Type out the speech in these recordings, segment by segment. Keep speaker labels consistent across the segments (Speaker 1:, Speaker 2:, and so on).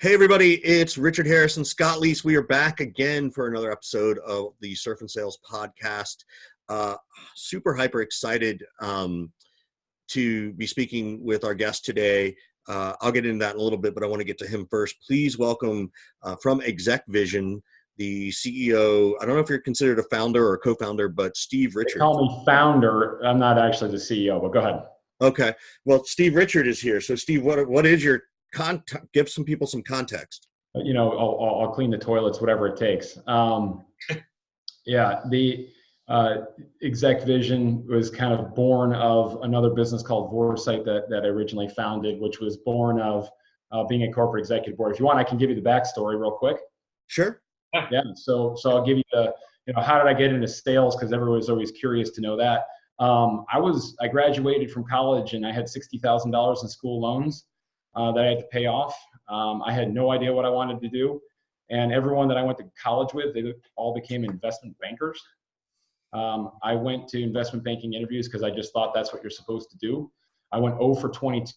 Speaker 1: Hey everybody, it's Richard Harris and Scott Leese. We are back again for another episode of the Surf and Sales podcast. Super hyper excited to be speaking with our guest today. I'll get into that in a little bit, but I want to get to him first. Please welcome from ExecVision, the CEO. I don't know if you're considered a founder or a co-founder, but Steve Richard.
Speaker 2: They call me founder. I'm not actually the CEO, but go ahead.
Speaker 1: Okay. Well, Steve Richard is here. So Steve, what is your give some people some context.
Speaker 2: I'll clean the toilets, whatever it takes. The ExecVision was kind of born of another business called Vorsight that I originally founded, which was born of being a corporate executive board. If you want, I can give you the backstory real quick.
Speaker 1: Sure.
Speaker 2: Yeah. So I'll give you how did I get into sales? Because everyone's always curious to know that. I graduated from college and I had $60,000 in school loans that I had to pay off. I had no idea what I wanted to do. And everyone that I went to college with, they all became investment bankers. I went to investment banking interviews because I just thought that's what you're supposed to do. I went 0 for 22,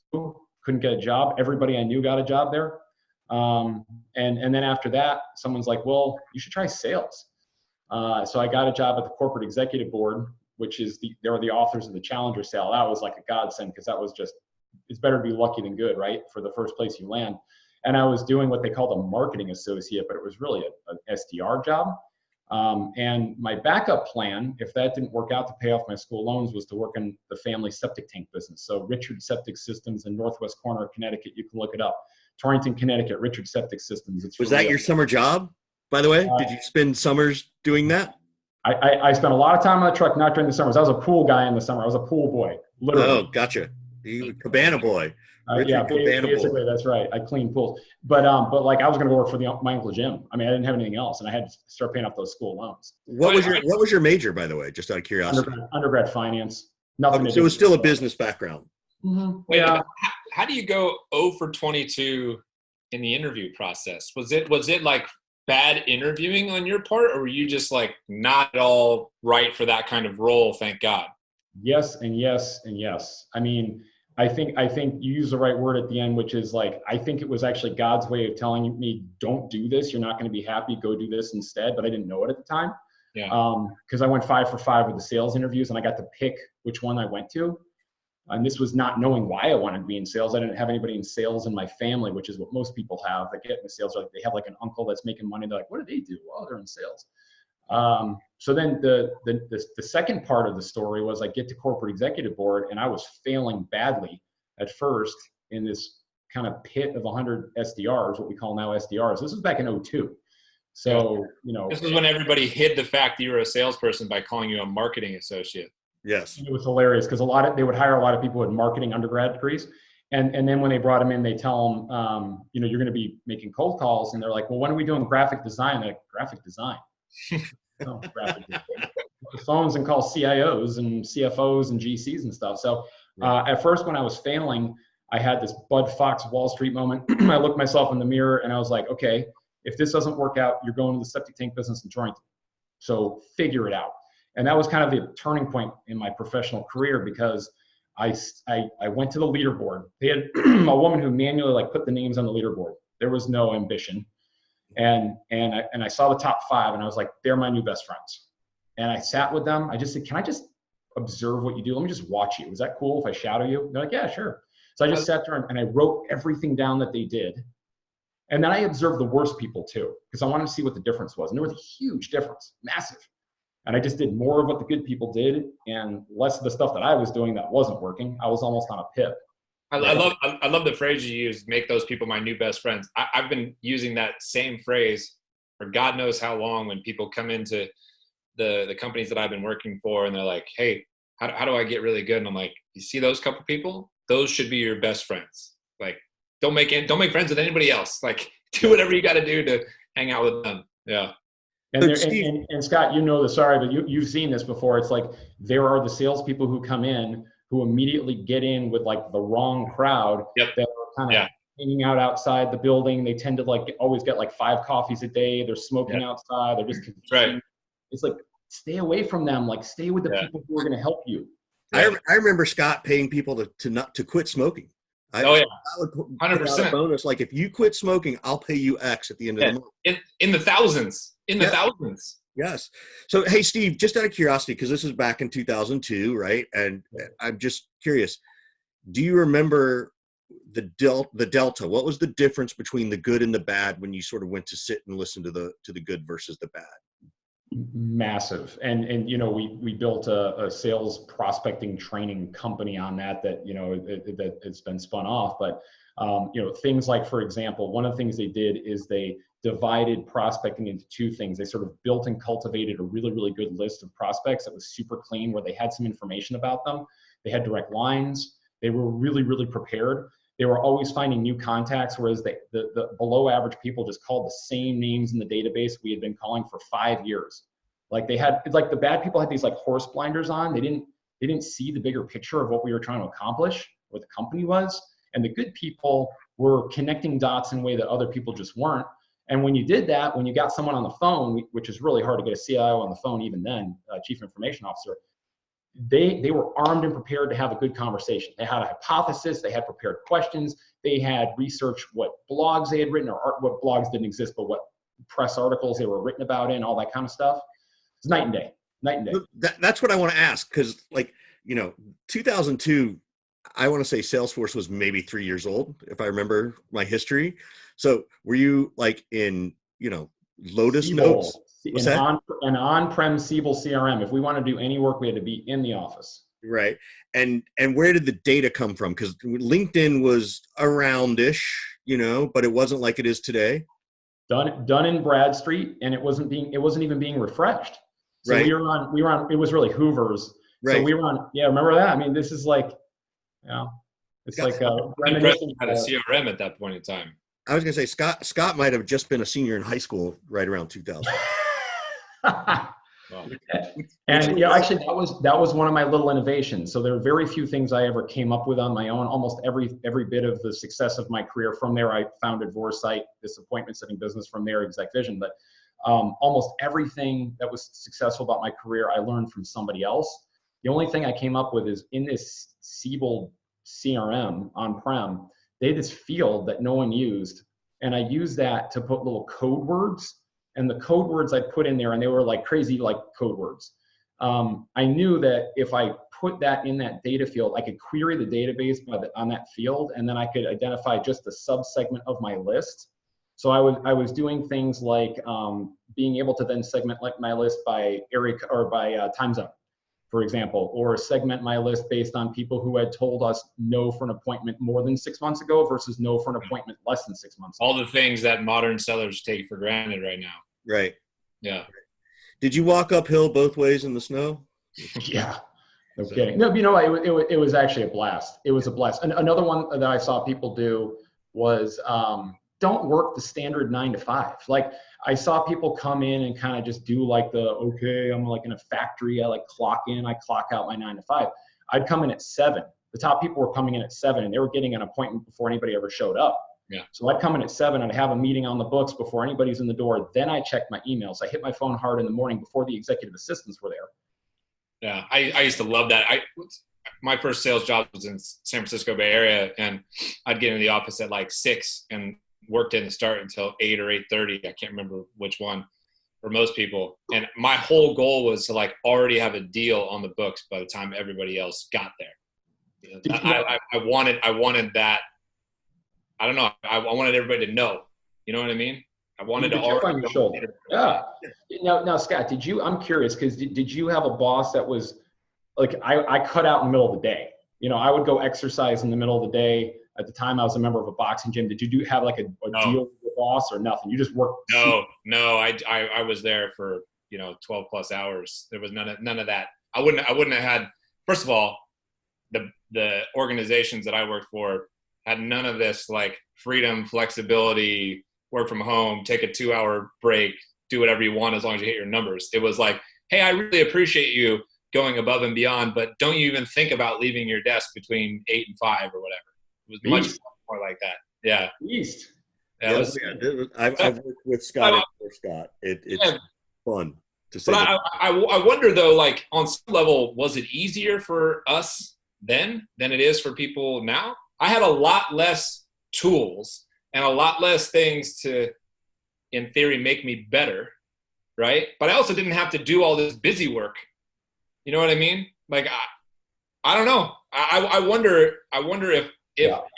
Speaker 2: couldn't get a job. Everybody I knew got a job there. And then after that, someone's like, well, you should try sales. So I got a job at the corporate executive board, which is they were the authors of the Challenger sale. That was like a godsend because that was just, it's better to be lucky than good, right? For the first place you land. And I was doing what they called a marketing associate, but it was really an SDR job. And my backup plan, if that didn't work out to pay off my school loans, was to work in the family septic tank business. So Richard Septic Systems in northwest corner of Connecticut, you can look it up. Torrington, Connecticut, Richard Septic Systems.
Speaker 1: Was that your summer job, by the way? Did you spend summers doing that?
Speaker 2: I spent a lot of time on the truck, not during the summers. I was a pool guy in the summer. I was a pool boy, literally.
Speaker 1: Oh, gotcha. You cabana boy.
Speaker 2: Basically, that's right. I clean pools, but like I was going to go work for my Uncle Jim. I mean, I didn't have anything else, and I had to start paying off those school loans.
Speaker 1: What was your major, by the way? Just out of curiosity.
Speaker 2: Undergrad finance. Nothing.
Speaker 1: So it was still a business background.
Speaker 2: Mm-hmm.
Speaker 3: Wait, yeah. How do you go 0 for 22 in the interview process? Was it like bad interviewing on your part, or were you just like not at all right for that kind of role? Thank God.
Speaker 2: Yes and yes and yes. I mean, I think you use the right word at the end, which is like, I think it was actually God's way of telling me, don't do this. You're not going to be happy. Go do this instead. But I didn't know it at the time.
Speaker 3: Yeah.
Speaker 2: Because I went 5 for 5 with the sales interviews and I got to pick which one I went to. And this was not knowing why I wanted to be in sales. I didn't have anybody in sales in my family, which is what most people have that get into sales. Like they have like an uncle that's making money. They're like, what do they do? Oh, they're in sales. So then the second part of the story was I get to corporate executive board and I was failing badly at first in this kind of pit of 100 SDRs, what we call now SDRs. This was back in 2002. So,
Speaker 3: this is when everybody hid the fact that you were a salesperson by calling you a marketing associate.
Speaker 1: Yes.
Speaker 2: It was hilarious because they would hire a lot of people with marketing undergrad degrees. And then when they brought them in, they tell them, you're going to be making cold calls. And they're like, well, when are we doing graphic design? They're like, graphic design. No, graphic design. The phones and call CIOs and CFOs and GCs and stuff. So at first when I was failing, I had this Bud Fox Wall Street moment. I looked myself in the mirror and I was like, okay, if this doesn't work out, you're going to the septic tank business in Torrington. So figure it out. And that was kind of the turning point in my professional career because I went to the leaderboard. They had a woman who manually put the names on the leaderboard. There was no ambition. And I saw the top 5 and I was like, they're my new best friends. And I sat with them. I just said, can I just observe what you do? Let me just watch you. Is that cool if I shadow you? They're like, yeah, sure. So I just sat there and I wrote everything down that they did. And then I observed the worst people too, because I wanted to see what the difference was. And there was a huge difference, massive. And I just did more of what the good people did and less of the stuff that I was doing that wasn't working. I was almost on a pip.
Speaker 3: I love the phrase you used, make those people my new best friends. I've been using that same phrase for God knows how long when people come into the companies that I've been working for and they're like, hey, how do I get really good? And I'm like, you see those couple people? Those should be your best friends. Like, don't make friends with anybody else. Like, do whatever you got to do to hang out with them. Yeah.
Speaker 2: And Scott, but you've seen this before. It's like there are the salespeople who come in who immediately get in with the wrong crowd.
Speaker 3: Yep.
Speaker 2: That are kind of hanging out outside the building. They tend to always get 5 coffees a day. They're smoking outside. They're just confused.
Speaker 3: Right.
Speaker 2: It's like, stay away from them. Stay with the people who are going to help you.
Speaker 1: I remember Scott paying people to quit smoking.
Speaker 3: Oh yeah,
Speaker 1: I would put out a
Speaker 3: 100%.
Speaker 1: bonus like, if you quit smoking, I'll pay you X at the end of the month.
Speaker 3: In the thousands. Thousands.
Speaker 1: Yes. So, hey, Steve, just out of curiosity, because this is back in 2002, right? And I'm just curious, do you remember the delta? What was the difference between the good and the bad when you sort of went to sit and listen to the good versus the bad?
Speaker 2: Massive. And you know, we built a sales prospecting training company on that you know, that it's been spun off. But you know, things like, for example, one of the things they did is they divided prospecting into two things. They sort of built and cultivated a really, really good list of prospects that was super clean, where they had some information about them. They had direct lines. They were really, really prepared. They were always finding new contacts, whereas the below average people just called the same names in the database we had been calling for 5 years. Like they had, like the bad people had these like horse blinders on. They didn't see the bigger picture of what we were trying to accomplish, what the company was. And the good people were connecting dots in a way that other people just weren't. And when you did that, when you got someone on the phone, which is really hard to get a CIO on the phone, even then, Chief Information Officer, they were armed and prepared to have a good conversation. They had a hypothesis, they had prepared questions, they had researched what blogs they had written, or what blogs didn't exist, but what press articles they were written about in, all that kind of stuff. It's night and day, night and day.
Speaker 1: That's what I want to ask, because, like, you know, 2002, I want to say Salesforce was maybe 3 years old, if I remember my history. So were you like in, you know, Lotus Notes?
Speaker 2: An on-prem Siebel CRM. If we want to do any work, we had to be in the office.
Speaker 1: Right. And where did the data come from? Because LinkedIn was around-ish, you know, but it wasn't like it is today.
Speaker 2: Done in Bradstreet, and it wasn't even being refreshed. So
Speaker 1: right.
Speaker 2: we were on, it was really Hoover's.
Speaker 1: Right.
Speaker 2: So we were on, yeah, remember that? I mean, this is like, you know, it's like
Speaker 3: reminiscent had a CRM at that point in time.
Speaker 1: I was going to say, Scott might have just been a senior in high school right around 2000.
Speaker 2: And yeah, actually, that was one of my little innovations. So there are very few things I ever came up with on my own. Almost every bit of the success of my career. From there, I founded Vorsight, this appointment setting business. From there, ExecVision. But almost everything that was successful about my career, I learned from somebody else. The only thing I came up with is in this Siebel CRM on-prem, they had this field that no one used, and I used that to put little code words. And the code words I put in there, and they were like crazy, like code words. I knew that if I put that in that data field, I could query the database on that field, and then I could identify just a subsegment of my list. So I was doing things like being able to then segment like my list by area or by time zone, for example, or segment my list based on people who had told us no for an appointment more than 6 months ago versus no for an appointment less than 6 months ago.
Speaker 3: All the things that modern sellers take for granted right now.
Speaker 1: Right.
Speaker 3: Yeah.
Speaker 1: Did you walk uphill both ways in the snow?
Speaker 2: Yeah. No kidding. No, you know, it was actually a blast. It was a blast. And another one that I saw people do was don't work the standard 9 to 5. Like I saw people come in and kind of just do like okay, I'm like in a factory. I like clock in, I clock out my 9 to 5. I'd come in at 7. The top people were coming in at 7, and they were getting an appointment before anybody ever showed up.
Speaker 3: Yeah.
Speaker 2: So I'd come in at 7, I'd have a meeting on the books before anybody's in the door. Then I checked my emails. I hit my phone hard in the morning before the executive assistants were there.
Speaker 3: Yeah, I used to love that. My first sales job was in San Francisco Bay Area, and I'd get in the office at like 6 and work didn't start until 8 or 8:30. I can't remember which one for most people. And my whole goal was to like already have a deal on the books by the time everybody else got there. I wanted that. I don't know. I wanted everybody to know. You know what I mean? I wanted to already
Speaker 2: on your shoulder. Yeah. Now, Scott, I'm curious, because did you have a boss that was like, I cut out in the middle of the day? You know, I would go exercise in the middle of the day. At the time, I was a member of a boxing gym. Did you have like a deal with your boss or nothing? You just worked?
Speaker 3: No. I was there for 12 plus hours. There was none of that. I wouldn't have had. First of all, the organizations that I worked for had none of this like freedom, flexibility, work from home, take a 2-hour break, do whatever you want as long as you hit your numbers. It was like, hey, I really appreciate you going above and beyond, but don't you even think about leaving your desk between 8 and 5 or whatever. It was much more like that. Yeah.
Speaker 2: Beast.
Speaker 3: Yeah,
Speaker 1: I've worked with Scott and Scott. It's fun to say.
Speaker 3: But I wonder though, like on some level, was it easier for us then than it is for people now? I had a lot less tools and a lot less things to, in theory, make me better, right? But I also didn't have to do all this busy work. You know what I mean? Like, I don't know. I wonder if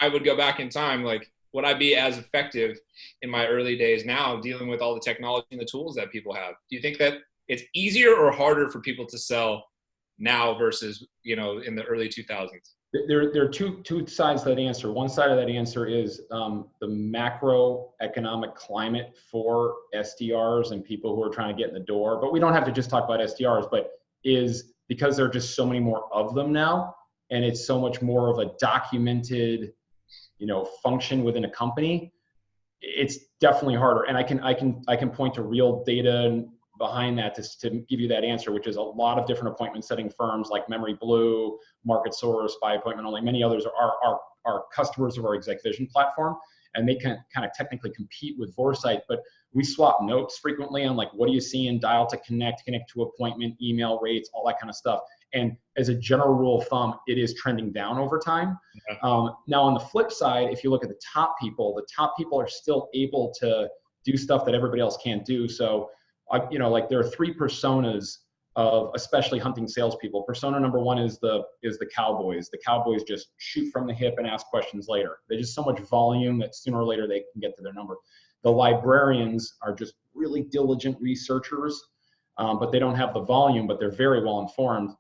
Speaker 3: I would go back in time, like, would I be as effective in my early days now dealing with all the technology and the tools that people have? Do you think that it's easier or harder for people to sell now versus, you know, in the early 2000s?
Speaker 2: There are two sides to that answer. One side of that answer is the macroeconomic climate for SDRs and people who are trying to get in the door. But we don't have to just talk about SDRs, but is because there are just so many more of them now, and it's so much more of a documented, you know, function within a company. It's definitely harder, and I can point to real data behind that to give you that answer, which is a lot of different appointment setting firms like Memory Blue, Market Source, By Appointment Only, many others are customers of our ExecVision platform, and they can kind of technically compete with Vorsight, but we swap notes frequently on like, what are you seeing, dial to connect to appointment, email rates, all that kind of stuff. And as a general rule of thumb, it is trending down over time. Yeah. Now on the flip side, if you look at the top people are still able to do stuff that everybody else can't do. So you know, like there are three personas of especially hunting salespeople. Persona number one is the Cowboys. The Cowboys just shoot from the hip and ask questions later. There's just so much volume that sooner or later they can get to their number. The Librarians are just really diligent researchers, but they don't have the volume, but they're very well informed.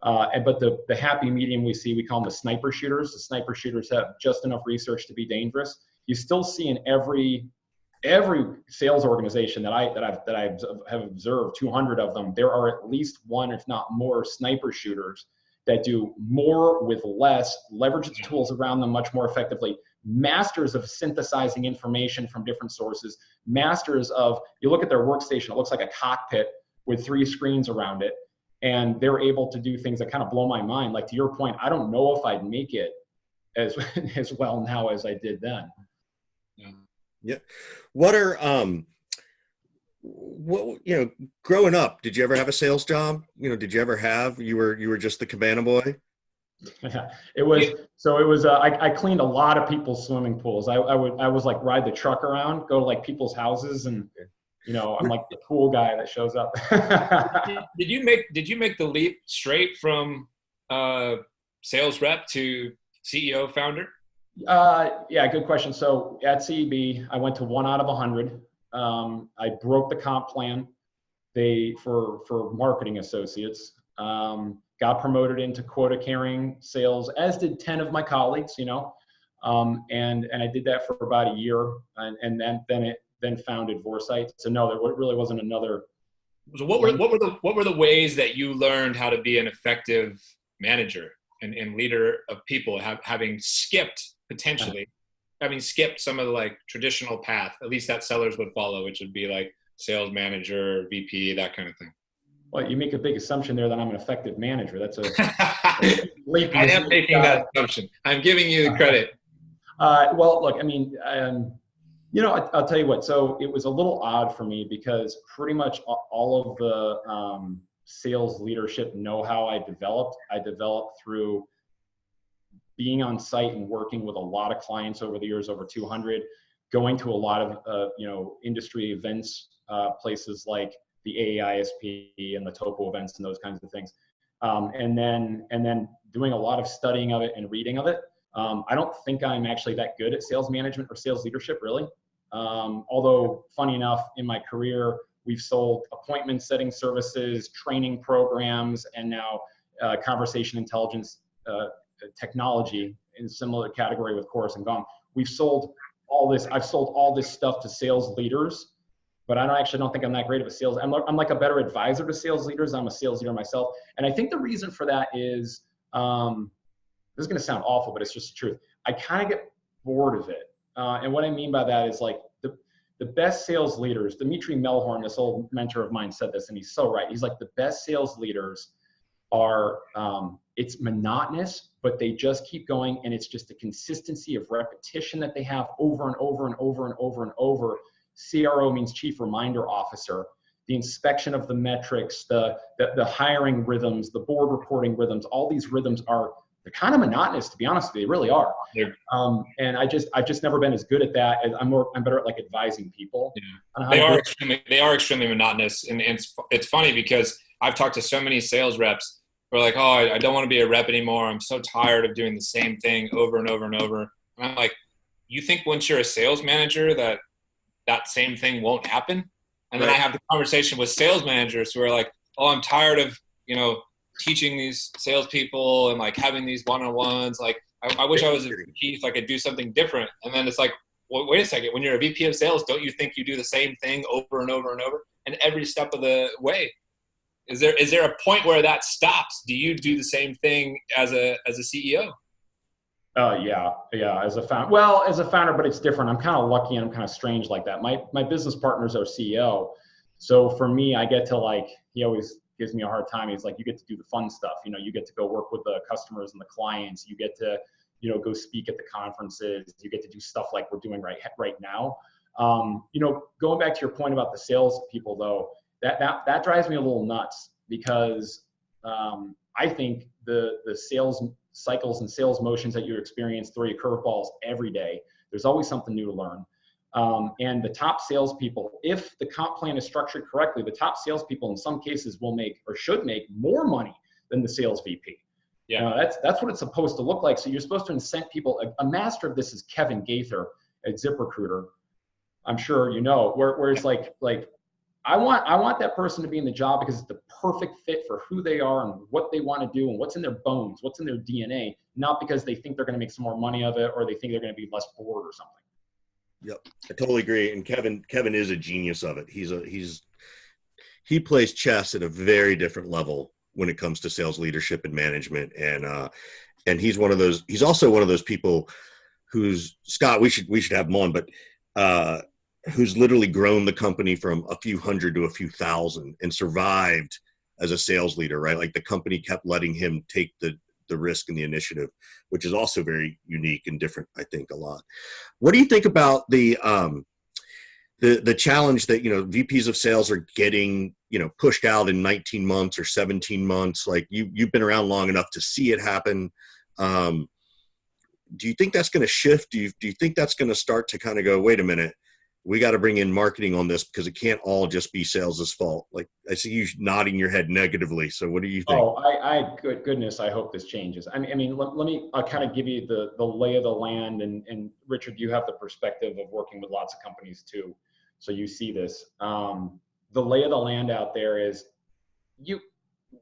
Speaker 2: But the happy medium we see, we call them the sniper shooters. The sniper shooters have just enough research to be dangerous. You still see in every sales organization that I have observed, 200 of them, there are at least one, if not more, sniper shooters that do more with less, leverage the tools around them much more effectively, masters of synthesizing information from different sources, masters of, you look at their workstation, it looks like a cockpit with 3 screens around it, and they're able to do things that kind of blow my mind. Like to your point, I don't know if I'd make it as well now as I did then.
Speaker 1: Yeah. What are what, you know, growing up, did you ever have a sales job? You know, did you ever have, you were just the cabana boy?
Speaker 2: Yeah, it was I cleaned a lot of people's swimming pools. I was like ride the truck around, go to like people's houses, and you know, I'm like the cool guy that shows up.
Speaker 3: Did you make the leap straight from sales rep to CEO founder?
Speaker 2: Yeah, good question. So at CEB, I went to 1 out of 100. I broke the comp plan. For marketing associates, got promoted into quota carrying sales, as did 10 of my colleagues, you know, and I did that for about a year, and then founded Vorsight. So no, there really wasn't another.
Speaker 3: So what were the ways that you learned how to be an effective manager and leader of people, having skipped some of the like traditional path, at least that sellers would follow, which would be like sales manager, VP, that kind of thing?
Speaker 2: Well, you make a big assumption there that I'm an effective manager. That's
Speaker 3: I am making that assumption. I'm giving you the credit.
Speaker 2: Well, look, I mean, you know, I'll tell you what. So it was a little odd for me because pretty much all of the sales leadership know-how I developed through being on site and working with a lot of clients over the years, over 200, going to a lot of you know, industry events, places like the AAISP and the TOPO events and those kinds of things, and then doing a lot of studying of it and reading of it. I don't think I'm actually that good at sales management or sales leadership, really. Although, funny enough, in my career, we've sold appointment setting services, training programs, and now conversation intelligence technology in a similar category with Chorus and Gong. We've sold all this. I've sold all this stuff to sales leaders, but I don't think I'm that great of a sales. I'm like a better advisor to sales leaders. I'm a sales leader myself. And I think the reason for that is, this is going to sound awful, but it's just the truth. I kind of get bored of it. And what I mean by that is like the best sales leaders, Dimitri Melhorn, this old mentor of mine, said this, and he's so right. He's like, the best sales leaders are, it's monotonous, but they just keep going, and it's just a consistency of repetition that they have over and over and over and over and over. CRO means Chief Reminder Officer. The inspection of the metrics, the hiring rhythms, the board reporting rhythms, all these rhythms are they're kind of monotonous, to be honest with you. They really are.
Speaker 3: Yeah.
Speaker 2: And I've just never been as good at that. I'm better at like advising people.
Speaker 3: Yeah. They are extremely monotonous. And it's funny because I've talked to so many sales reps who are like, oh, I don't want to be a rep anymore. I'm so tired of doing the same thing over and over and over. And I'm like, you think once you're a sales manager that same thing won't happen? And then I have the conversation with sales managers who are like, oh, I'm tired of, teaching these salespeople and like having these one-on-ones. Like, I wish I was a VP so I could do something different. And then it's like, well, wait a second. When you're a VP of sales, don't you think you do the same thing over and over and over? And every step of the way, is there a point where that stops? Do you do the same thing as a CEO?
Speaker 2: Yeah. As a founder, but it's different. I'm kind of lucky and I'm kind of strange like that. My business partner's our CEO. So for me, I get to he always gives me a hard time. He's like, you get to do the fun stuff. You get to go work with the customers and the clients. You get to, go speak at the conferences. You get to do stuff like we're doing right now. Going back to your point about the sales people though, that drives me a little nuts because I think the sales cycles and sales motions that you experience throw you curveballs every day. There's always something new to learn. And the top salespeople, if the comp plan is structured correctly, the top salespeople in some cases will make or should make more money than the sales VP. Yeah, that's what it's supposed to look like. So you're supposed to incent people. A master of this is Kevin Gaither at ZipRecruiter. I'm sure where it's like I want that person to be in the job because it's the perfect fit for who they are and what they want to do and what's in their bones, what's in their DNA, not because they think they're going to make some more money of it or they think they're going to be less bored or something.
Speaker 1: Yep, I totally agree. And Kevin is a genius of it. He plays chess at a very different level when it comes to sales leadership and management. And he's one of those. He's also one of those people who's Scott. We should have him on, but who's literally grown the company from a few hundred to a few thousand and survived as a sales leader. Right, like the company kept letting him take the risk and the initiative, which is also very unique and different, I think, a lot. What do you think about the challenge that, VPs of sales are getting, pushed out in 19 months or 17 months? Like you've been around long enough to see it happen. Do you think that's going to shift? Do you think that's going to start to kind of go, wait a minute, we got to bring in marketing on this because it can't all just be sales' fault? Like I see you nodding your head negatively. So what do you think?
Speaker 2: Oh, goodness, I hope this changes. I mean, let me kind of give you the lay of the land. And Richard, you have the perspective of working with lots of companies too. So you see this. The lay of the land out there is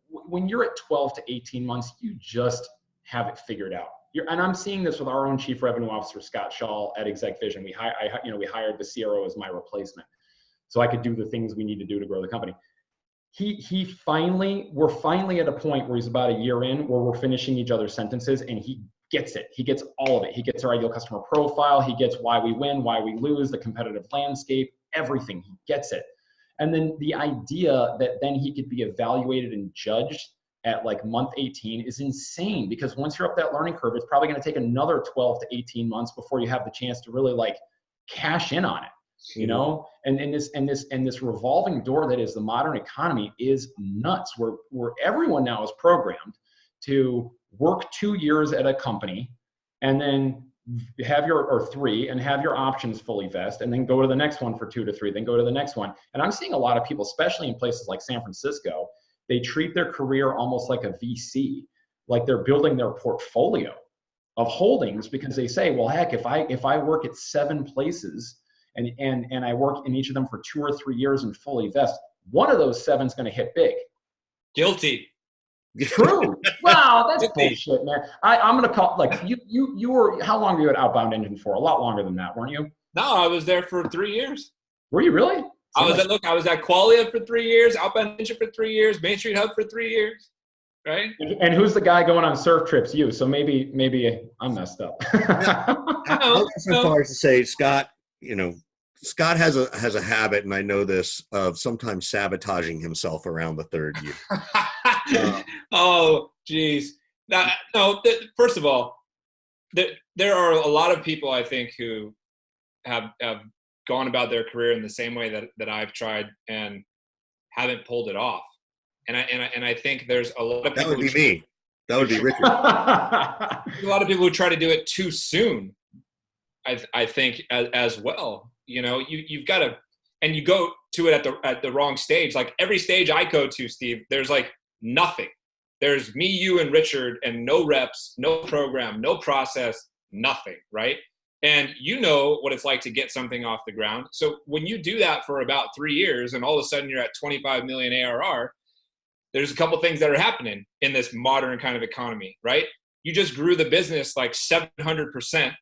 Speaker 2: when you're at 12 to 18 months, you just have it figured out. And I'm seeing this with our own Chief Revenue Officer, Scott Shaw at ExecVision. We hired the CRO as my replacement, so I could do the things we need to do to grow the company. We're finally at a point where he's about a year in, where we're finishing each other's sentences, and he gets it. He gets all of it. He gets our ideal customer profile. He gets why we win, why we lose, the competitive landscape, everything. He gets it. And then the idea that then he could be evaluated and judged at like month 18 is insane, because once you're up that learning curve, it's probably going to take another 12 to 18 months before you have the chance to really cash in on it, and this revolving door that is the modern economy is nuts, where everyone now is programmed to work 2 years at a company and then have or 3 and have your options fully vest, and then go to the next one for 2 to 3, then go to the next one. And I'm seeing a lot of people, especially in places like San Francisco, they treat their career almost like a VC, like they're building their portfolio of holdings, because they say, well, heck, if I work at 7 places and I work in each of them for 2 or 3 years and fully vest, one of those 7 is going to hit big.
Speaker 3: Guilty.
Speaker 2: True. Wow, that's bullshit, man. I'm going to call, you were, how long were you at Outbound Engine for? A lot longer than that, weren't you?
Speaker 3: No, I was there for 3 years.
Speaker 2: Were you really?
Speaker 3: I was at Qualia for 3 years, Outbound Engine for 3 years, Main Street Hub for 3 years, right?
Speaker 2: And who's the guy going on surf trips? You. So maybe I'm messed up.
Speaker 1: I'll go so far as to say, Scott, Scott has a habit, and I know this, of sometimes sabotaging himself around the 3rd year.
Speaker 3: Oh, geez. First of all, there are a lot of people, I think, who have gone about their career in the same way that I've tried and haven't pulled it off. And I think there's a lot of people.
Speaker 1: That would be me. That would be Richard.
Speaker 3: A lot of people who try to do it too soon, I think as well. You know, you've got to, and you go to it at the wrong stage. Like every stage I go to, Steve, there's like nothing. There's me, you, and Richard, and no reps, no program, no process, nothing, right? And you know what it's like to get something off the ground. So when you do that for about 3 years and all of a sudden you're at 25 million ARR, there's a couple things that are happening in this modern kind of economy, right? You just grew the business like 700%,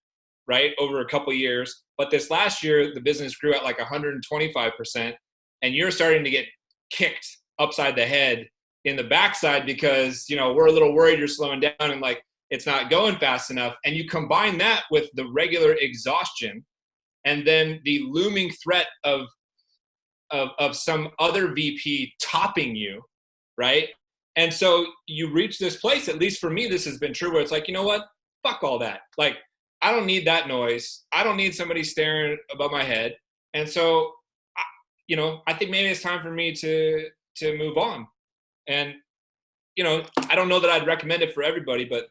Speaker 3: right, over a couple of years. But this last year, the business grew at like 125%, and you're starting to get kicked upside the head in the backside because, you know, we're a little worried you're slowing down and like it's not going fast enough. And you combine that with the regular exhaustion and then the looming threat of some other VP topping you, right? And so you reach this place, at least for me, this has been true, where it's like, you know what? Fuck all that. Like, I don't need that noise. I don't need somebody staring above my head. And so, you know, I think maybe it's time for me to move on. And, you know, I don't know that I'd recommend it for everybody, but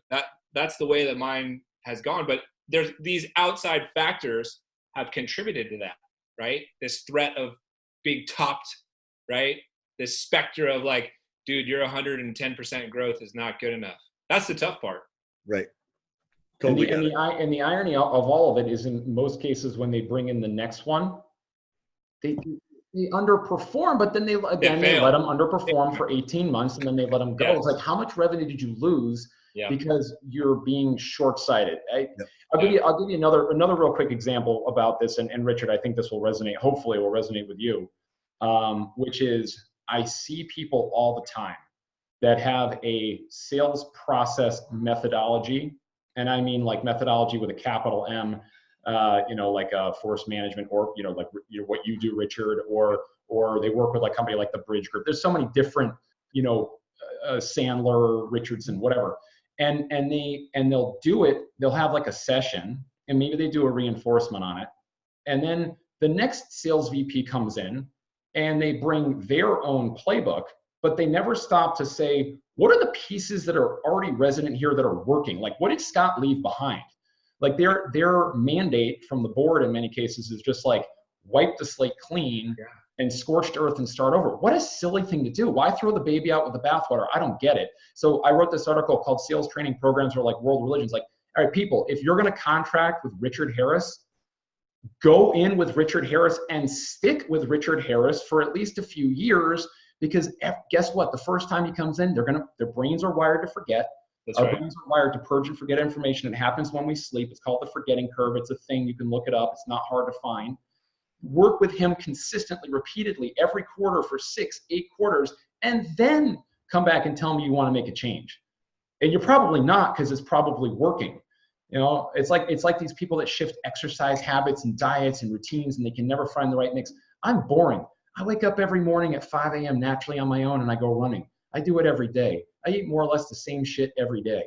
Speaker 3: that's the way that mine has gone. But there's these outside factors have contributed to that, right? This threat of being topped, right? This specter of like, dude, your 110% growth is not good enough. That's the tough part.
Speaker 1: Right.
Speaker 2: Totally. And the irony of all of it is, in most cases, when they bring in the next one, they underperform, but then they let them underperform for 18 months and then they let them go. Yes. It's like, how much revenue did you lose because you're being short-sighted? I'll give you another real quick example about this. And Richard, I think this will resonate, hopefully it will resonate with you, which is I see people all the time that have a sales process methodology. And I mean like methodology with a capital M, you know, like a force management, or, you know, like what you do, Richard, or they work with like a company like the Bridge Group. There's so many different, you know, Sandler, Richardson, whatever. And they'll do it. They'll have like a session and maybe they do a reinforcement on it. And then the next sales VP comes in and they bring their own playbook, but they never stop to say, what are the pieces that are already resident here that are working? Like, what did Scott leave behind? Like their mandate from the board in many cases is just like wipe the slate clean and scorched earth and start over. What a silly thing to do. Why throw the baby out with the bathwater? I don't get it. So I wrote this article called Sales Training Programs Are Like World Religions. Like, all right, people, if you're going to contract with Richard Harris, go in with Richard Harris and stick with Richard Harris for at least a few years, because guess what? The first time he comes in, their brains are wired to forget. Our brains are wired to purge and forget information. It happens when we sleep. It's called the forgetting curve. It's a thing. You can look it up. It's not hard to find. Work with him consistently, repeatedly, every quarter for 6, 8 quarters, and then come back and tell me you want to make a change. And you're probably not, because it's probably working. You know, it's like these people that shift exercise habits and diets and routines, and they can never find the right mix. I'm boring. I wake up every morning at 5 a.m. naturally on my own, and I go running. I do it every day. I eat more or less the same shit every day.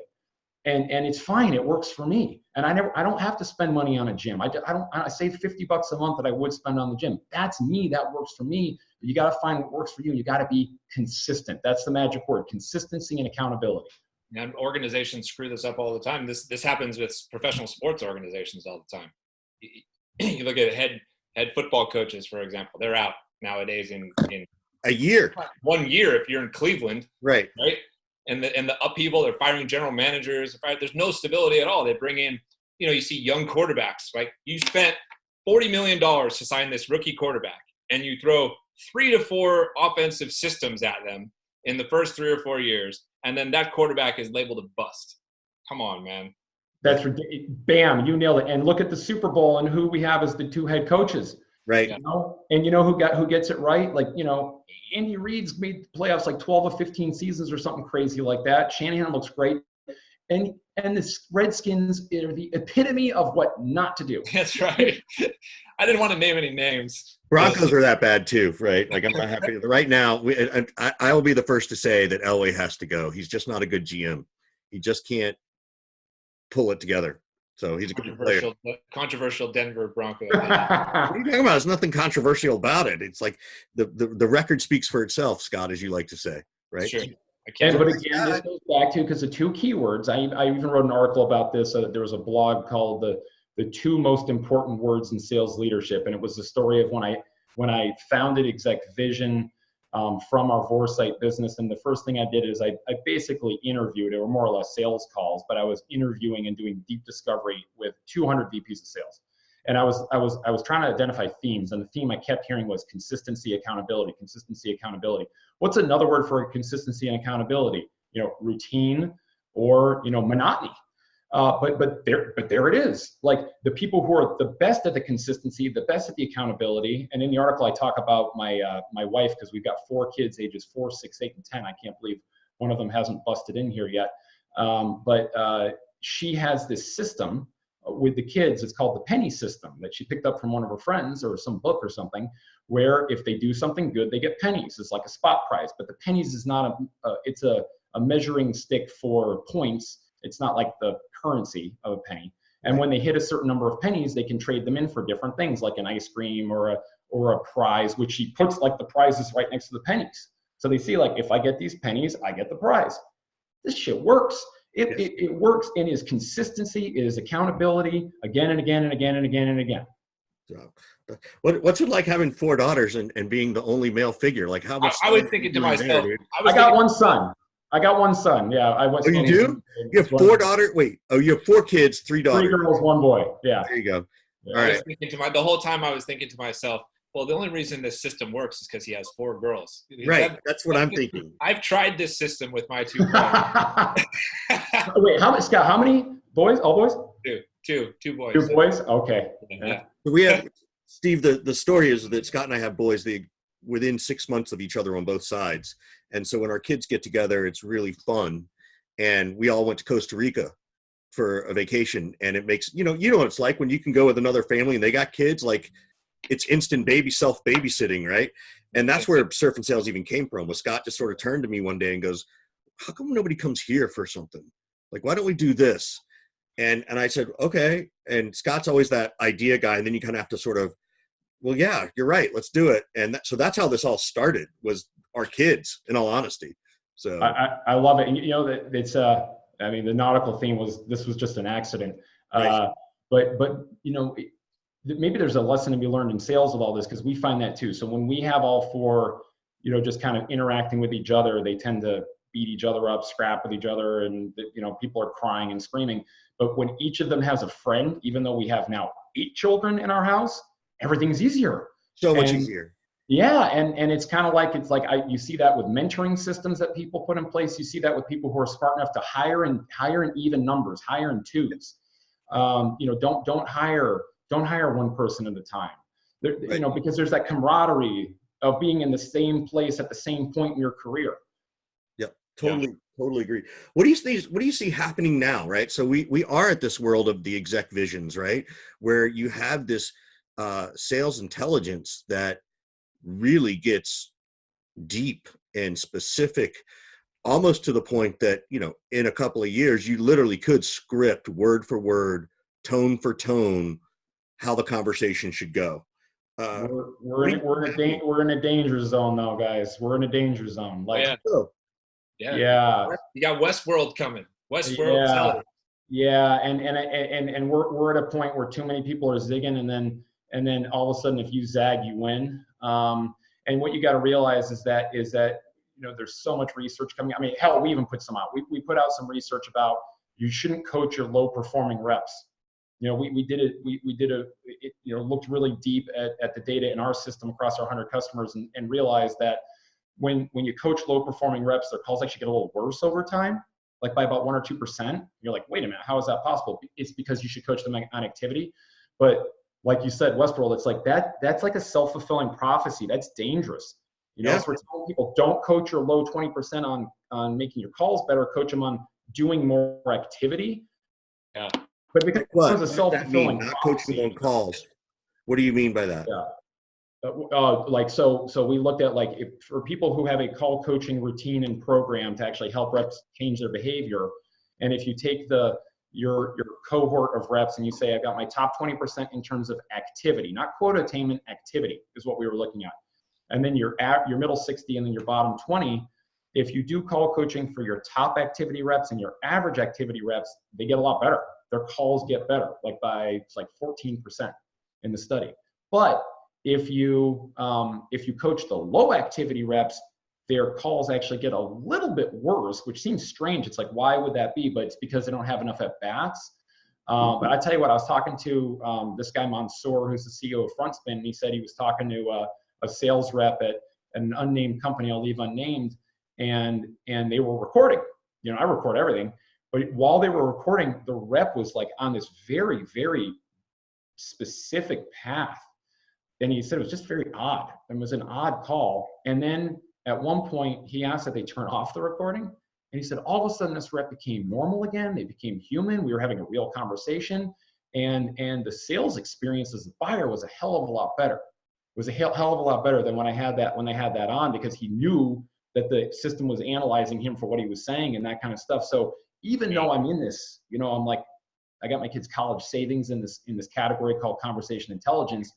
Speaker 2: And it's fine. It works for me. And I don't have to spend money on a gym. I save $50 a month that I would spend on the gym. That's me. That works for me. But you got to find what works for you. You got to be consistent. That's the magic word: consistency and accountability.
Speaker 3: And organizations screw this up all the time. This happens with professional sports organizations all the time. You look at head football coaches, for example. They're out nowadays in
Speaker 1: a year,
Speaker 3: 1 year if you're in Cleveland,
Speaker 1: right?
Speaker 3: And the upheaval, they're firing general managers. There's no stability at all. They bring in, you know, you see young quarterbacks. Like, you spent $40 million to sign this rookie quarterback, and you throw 3 to 4 offensive systems at them in the first 3 or 4 years, and then that quarterback is labeled a bust. Come on, man.
Speaker 2: That's ridiculous. Bam, you nailed it. And look at the Super Bowl and who we have as the 2 head coaches.
Speaker 1: Right.
Speaker 2: You know? And you know who gets it right? Like, you know, Andy Reid's made the playoffs like 12 or 15 seasons or something crazy like that. Shanahan looks great. And the Redskins are the epitome of what not to do.
Speaker 3: That's right. I didn't want to name any names.
Speaker 1: Broncos are that bad too, right? Like, I'm not happy. Right now, I will be the first to say that Elway has to go. He's just not a good GM. He just can't pull it together. So he's a good player.
Speaker 3: Controversial Denver Broncos.
Speaker 1: What are you talking about? There's nothing controversial about it. It's like the record speaks for itself, Scott, as you like to say, right?
Speaker 3: Sure. I can't.
Speaker 2: But again, this goes back to, because the two keywords, I even wrote an article about this. There was a blog called the 2 most important words in sales leadership. And it was the story of when I founded ExecVision from our Vorsight business. And the first thing I did is I basically interviewed, or more or less sales calls, but I was interviewing and doing deep discovery with 200 VPs of sales. And I was trying to identify themes, and the theme I kept hearing was consistency, accountability, consistency, accountability. What's another word for consistency and accountability? Routine, or monotony. But there it is. Like, the people who are the best at the consistency, the best at the accountability. And in the article, I talk about my wife, because we've got 4 kids, ages 4, 6, 8, and 10. I can't believe one of them hasn't busted in here yet. But she has this system with the kids. It's called the penny system, that she picked up from one of her friends or some book or something, where if they do something good, they get pennies. It's like a spot prize, but the pennies is not it's a measuring stick for points. It's not like the currency of a penny. And when they hit a certain number of pennies, they can trade them in for different things, like an ice cream or a prize, which she puts like the prizes right next to the pennies. So they see, like, if I get these pennies, I get the prize. This shit works. It works in its consistency, it is accountability, again and again and again and again and again.
Speaker 1: So, what's it like having 4 daughters and being the only male figure? Like, how much?
Speaker 3: I was thinking to myself,
Speaker 2: I got one son. Yeah.
Speaker 1: Oh, you do? You have 4 daughters? Wait. Oh, you have 4 kids, 3 daughters.
Speaker 2: 3 girls, 1 boy. Yeah.
Speaker 1: There you go.
Speaker 2: Yeah.
Speaker 1: All right.
Speaker 3: The whole time I was thinking to myself, well, the only reason this system works is because he has 4 girls.
Speaker 1: Right. That's what I'm thinking.
Speaker 3: I've tried this system with my 2 boys.
Speaker 2: Wait, Scott, how many boys? All boys?
Speaker 3: Two boys.
Speaker 2: 2 boys? Okay.
Speaker 3: Yeah.
Speaker 1: So we have, Steve, the story is that Scott and I have boys within 6 months of each other on both sides. And so when our kids get together, it's really fun. And we all went to Costa Rica for a vacation. And it makes, you know what it's like when you can go with another family and they got kids, like, it's instant self-babysitting, right? And that's where Surf and Sales even came from, was Scott just sort of turned to me one day and goes, how come nobody comes here for something? Like, why don't we do this? And I said, okay. And Scott's always that idea guy. And then you kind of have to sort of, well, yeah, you're right. Let's do it. And so that's how this all started, was our kids, in all honesty. So
Speaker 2: I love it. And it's I mean, the nautical theme was just an accident.
Speaker 1: Right.
Speaker 2: But maybe there's a lesson to be learned in sales with all this, because we find that too. So when we have all 4, just kind of interacting with each other, they tend to beat each other up, scrap with each other, and people are crying and screaming. But when each of them has a friend, even though we have now 8 children in our house, everything's easier.
Speaker 1: So much easier.
Speaker 2: Yeah, and it's kind of like, you see that with mentoring systems that people put in place. You see that with people who are smart enough to hire in even numbers, hire in 2s. Don't hire one person at a time.
Speaker 1: Right.
Speaker 2: Because there's that camaraderie of being in the same place at the same point in your career.
Speaker 1: Yep, totally agree. What do you see happening now, right? So we are at this world of the ExecVisions, right, where you have this sales intelligence that really gets deep and specific, almost to the point that in a couple of years you literally could script word for word, tone for tone, how the conversation should go.
Speaker 2: We're in a danger zone now, guys. We're in a danger zone.
Speaker 3: Yeah. You got Westworld coming. Westworld.
Speaker 2: Yeah, and we're at a point where too many people are zigging, and then all of a sudden, if you zag, you win. And what you got to realize is that there's so much research coming. I mean, hell, we even put some out. We put out some research about you shouldn't coach your low performing reps. We did it. We did it. Looked really deep at the data in our system across our 100 customers, and realized that when you coach low performing reps, their calls actually get a little worse over time, like by about 1 or 2%. You're like, wait a minute, how is that possible? It's because you should coach them on activity. But like you said, Westworld, it's like that's like a self-fulfilling prophecy. That's dangerous. So we're telling people, don't coach your low 20% on making your calls better, coach them on doing more activity.
Speaker 3: Yeah.
Speaker 2: But because it's a self-fulfilling
Speaker 1: not
Speaker 2: prophecy.
Speaker 1: coaching on calls. What do you mean by that?
Speaker 2: Yeah. So we looked at, like, for people who have a call coaching routine and program to actually help reps change their behavior. And if you take your cohort of reps and you say, I've got my top 20% in terms of activity, not quota attainment, activity is what we were looking at. And then your middle 60 and then your bottom 20, if you do call coaching for your top activity reps and your average activity reps, they get a lot better. Their calls get better, like by it's like 14% in the study. But if you coach the low activity reps, their calls actually get a little bit worse, which seems strange. It's like, why would that be? But it's because they don't have enough at bats. But I tell you what, I was talking to this guy Mansour, who's the CEO of FrontSpin, and he said he was talking to a sales rep at an unnamed company, I'll leave unnamed, and they were recording. You know, I record everything, but while they were recording, the rep was like on this very, very specific path. And he said it was just very odd. It was an odd call. And then at one point, he asked that they turn off the recording. And he said, all of a sudden, this rep became normal again. They became human. We were having a real conversation. And the sales experience as a buyer was a hell of a lot better. It was a hell of a lot better than when they had that on, because he knew that the system was analyzing him for what he was saying and that kind of stuff. So even though I'm in this, you know, I'm like, I got my kids' college savings in this category called conversation intelligence.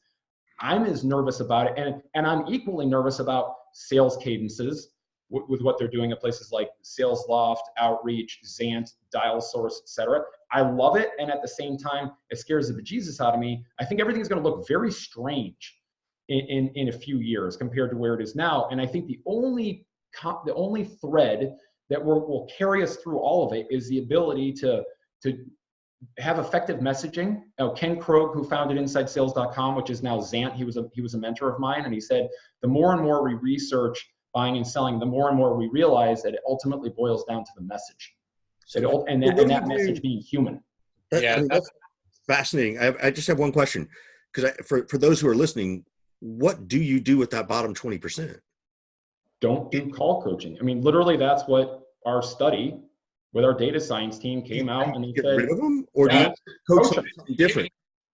Speaker 2: I'm as nervous about it, and I'm equally nervous about sales cadences with what they're doing at places like Sales Loft, Outreach, Zant, Dial Source, etc. I love it, and at the same time, it scares the bejesus out of me. I think everything's going to look very strange in a few years compared to where it is now, and I think the only thread that will carry us through all of it is the ability to have effective messaging. Ken Krogh, who founded InsideSales.com, which is now Zant, he was a mentor of mine, and he said, the more and more we research buying and selling, the more and more we realize that it ultimately boils down to the message, and that message being human.
Speaker 1: That's fascinating. I just have one question, because for those who are listening, what do you do with that bottom 20%?
Speaker 2: Don't do call coaching. I mean, literally, that's what our study with our data science team came out and they
Speaker 1: get
Speaker 2: said,
Speaker 1: rid of them, or do you coach them something different,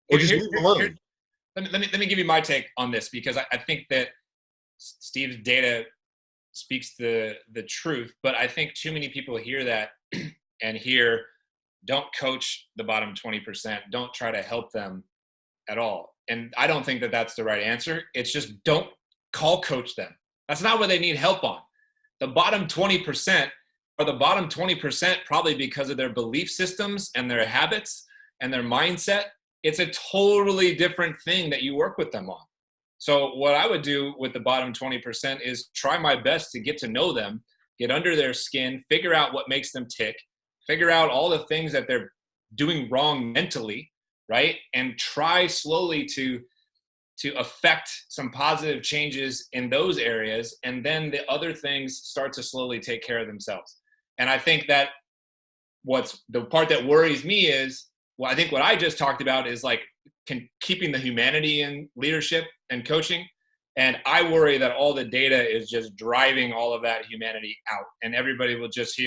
Speaker 1: or just leave them alone?
Speaker 3: Let me give you my take on this, because I think that Steve's data speaks the truth, but I think too many people hear that and hear, don't coach the bottom 20%, don't try to help them at all. And I don't think that that's the right answer. It's just, don't call coach them. That's not what they need help on. The bottom 20% are the bottom 20% probably because of their belief systems and their habits and their mindset. It's a totally different thing that you work with them on. So what I would do with the bottom 20% is try my best to get to know them, get under their skin, figure out what makes them tick, figure out all the things that they're doing wrong mentally, right? And try slowly to affect some positive changes in those areas. And then the other things start to slowly take care of themselves. And I think that what's the part that worries me is, well, I think what I just talked about is like keeping the humanity in leadership and coaching. And I worry that all the data is just driving all of that humanity out. And everybody will just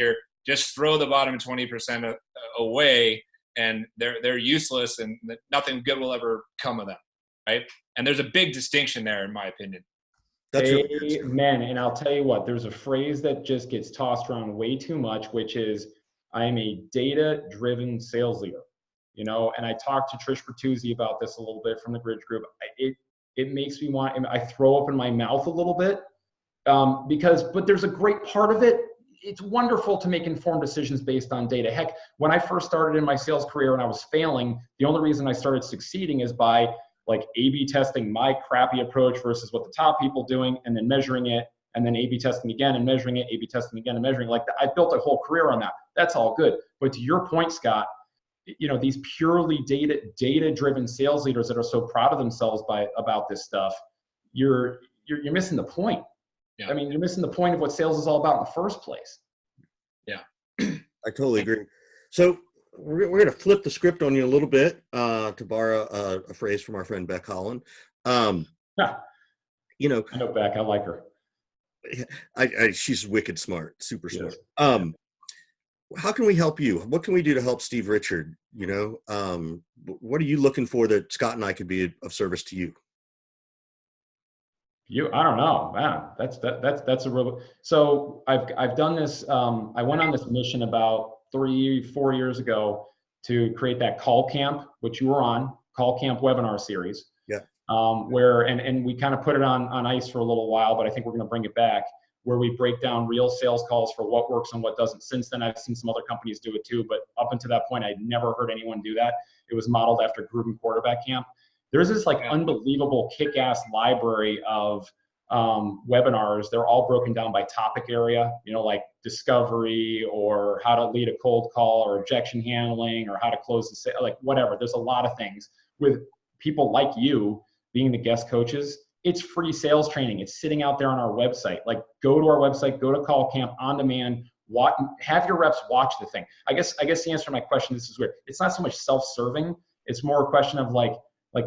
Speaker 3: throw the bottom 20% away, and they're useless, and nothing good will ever come of them, right? And there's a big distinction there, in my opinion.
Speaker 1: That's
Speaker 2: Amen. And I'll tell you what, there's a phrase that just gets tossed around way too much, which is, I am a data-driven sales leader. You know, and I talked to Trish Bertuzzi about this a little bit from the Bridge Group. It makes me I throw open my mouth a little bit but there's a great part of it. It's wonderful to make informed decisions based on data. Heck, when I first started in my sales career and I was failing, the only reason I started succeeding is by like A/B testing my crappy approach versus what the top people doing, and then measuring it, and then A/B testing again and measuring it, A/B testing again and measuring. Like I built a whole career on that. That's all good. But to your point, Scott, you know, these purely data-driven sales leaders that are so proud of themselves about this stuff, you're missing the point. Yeah. I mean, you're missing the point of what sales is all about in the first place.
Speaker 3: Yeah,
Speaker 1: I totally agree. So we're going to flip the script on you a little bit, to borrow a phrase from our friend Beck Holland. You know,
Speaker 2: I know Beck. I like her.
Speaker 1: She's wicked smart, super smart.
Speaker 2: Yes.
Speaker 1: How can we help you? What can we do to help Steve Richard? You know, what are you looking for that Scott and I could be of service to you?
Speaker 2: I don't know, man. That's a real. So I've done this. I went on this mission about 3-4 years ago to create that Call Camp, which you were on, Call Camp webinar series.
Speaker 1: Yeah.
Speaker 2: Where and we kind of put it on ice for a little while, but I think we're going to bring it back. where we break down real sales calls for what works and what doesn't. Since then, I've seen some other companies do it too, but up until that point, I'd never heard anyone do that. It was modeled after Gruden Quarterback Camp. There's this like unbelievable kick-ass library of webinars. They're all broken down by topic area, you know, like discovery or how to lead a cold call or objection handling or how to close the sale, like whatever. There's a lot of things with people like you being the guest coaches. It's free sales training. It's sitting out there on our website. Like go to our website, go to Call Camp on demand, have your reps watch the thing. I guess the answer to my question, this is weird. It's not so much self-serving. It's more a question of like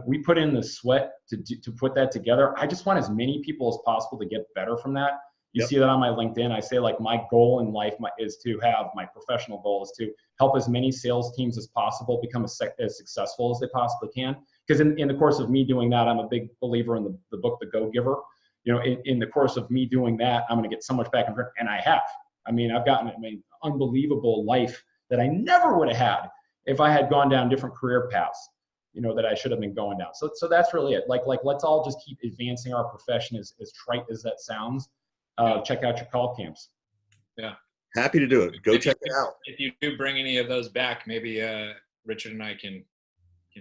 Speaker 2: we put in the sweat to put that together. I just want as many people as possible to get better from that. You see that on my LinkedIn. I say like my goal in life is to have, my professional goal is to help as many sales teams as possible become as successful as they possibly can. Because in the course of me doing that, I'm a big believer in the book, The Go-Giver. You know, in the course of me doing that, I'm going to get so much back in return, and I have. I mean, I've gotten an unbelievable life that I never would have had if I had gone down different career paths, you know, that I should have been going down. So that's really it. Like let's all just keep advancing our profession, as trite as that sounds. Check out your call camps.
Speaker 3: Yeah.
Speaker 1: Happy to do it. Go check it out.
Speaker 3: If you do bring any of those back, maybe Richard and I can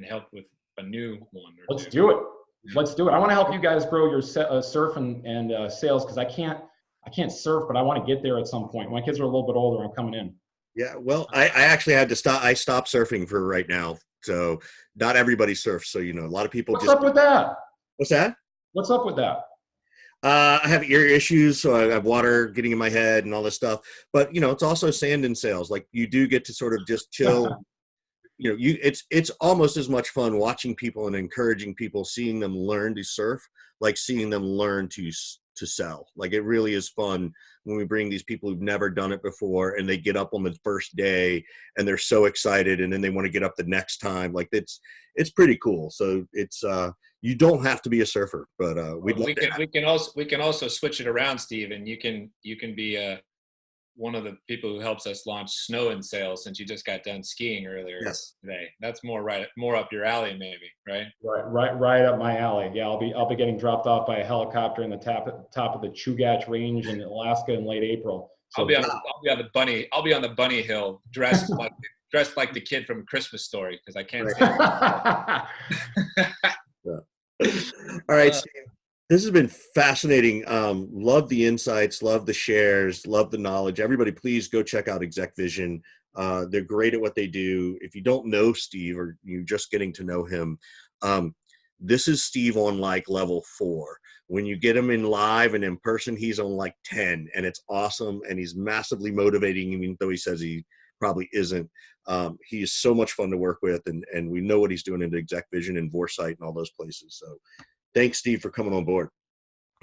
Speaker 3: help with a new one.
Speaker 2: Let's do it. Let's do it. I want to help you guys grow your surf and sales, because I can't surf, but I want to get there at some point. When my kids are a little bit older, I'm coming in.
Speaker 1: Yeah, well, I actually had to stop. I stopped surfing for right now. So not everybody surfs. So, you know, a lot of people
Speaker 2: What's up with that?
Speaker 1: What's that?
Speaker 2: What's up with that?
Speaker 1: I have ear issues, so I have water getting in my head and all this stuff. But, you know, it's also sand in sales. Like, you do get to sort of just chill. You know, it's almost as much fun watching people and encouraging people, seeing them learn to surf, like seeing them learn to sell. Like, it really is fun when we bring these people who've never done it before and they get up on the first day and they're so excited, and then they want to get up the next time. Like, it's pretty cool. So it's you don't have to be a surfer, but we
Speaker 3: can also switch it around, Steve, and you can be one of the people who helps us launch snow in sales, since you just got done skiing earlier today. That's more up your alley, maybe, right?
Speaker 2: Right up my alley. Yeah, I'll be getting dropped off by a helicopter in the top of the Chugach Range in Alaska in late April. So
Speaker 3: I'll be on the bunny hill dressed like the kid from Christmas Story, because I can't see
Speaker 1: All right, Steve. This has been fascinating. Love the insights, love the shares, love the knowledge. Everybody, please go check out ExecVision. They're great at what they do. If you don't know Steve, or you're just getting to know him, this is Steve on like level 4. When you get him in live and in person, he's on like 10, and it's awesome. And he's massively motivating, even though he says he probably isn't. He is so much fun to work with, and we know what he's doing into ExecVision and Vorsight and all those places. So thanks, Steve, for coming on board.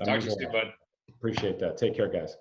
Speaker 3: Talk to you soon, bud.
Speaker 2: Appreciate that. Take care, guys.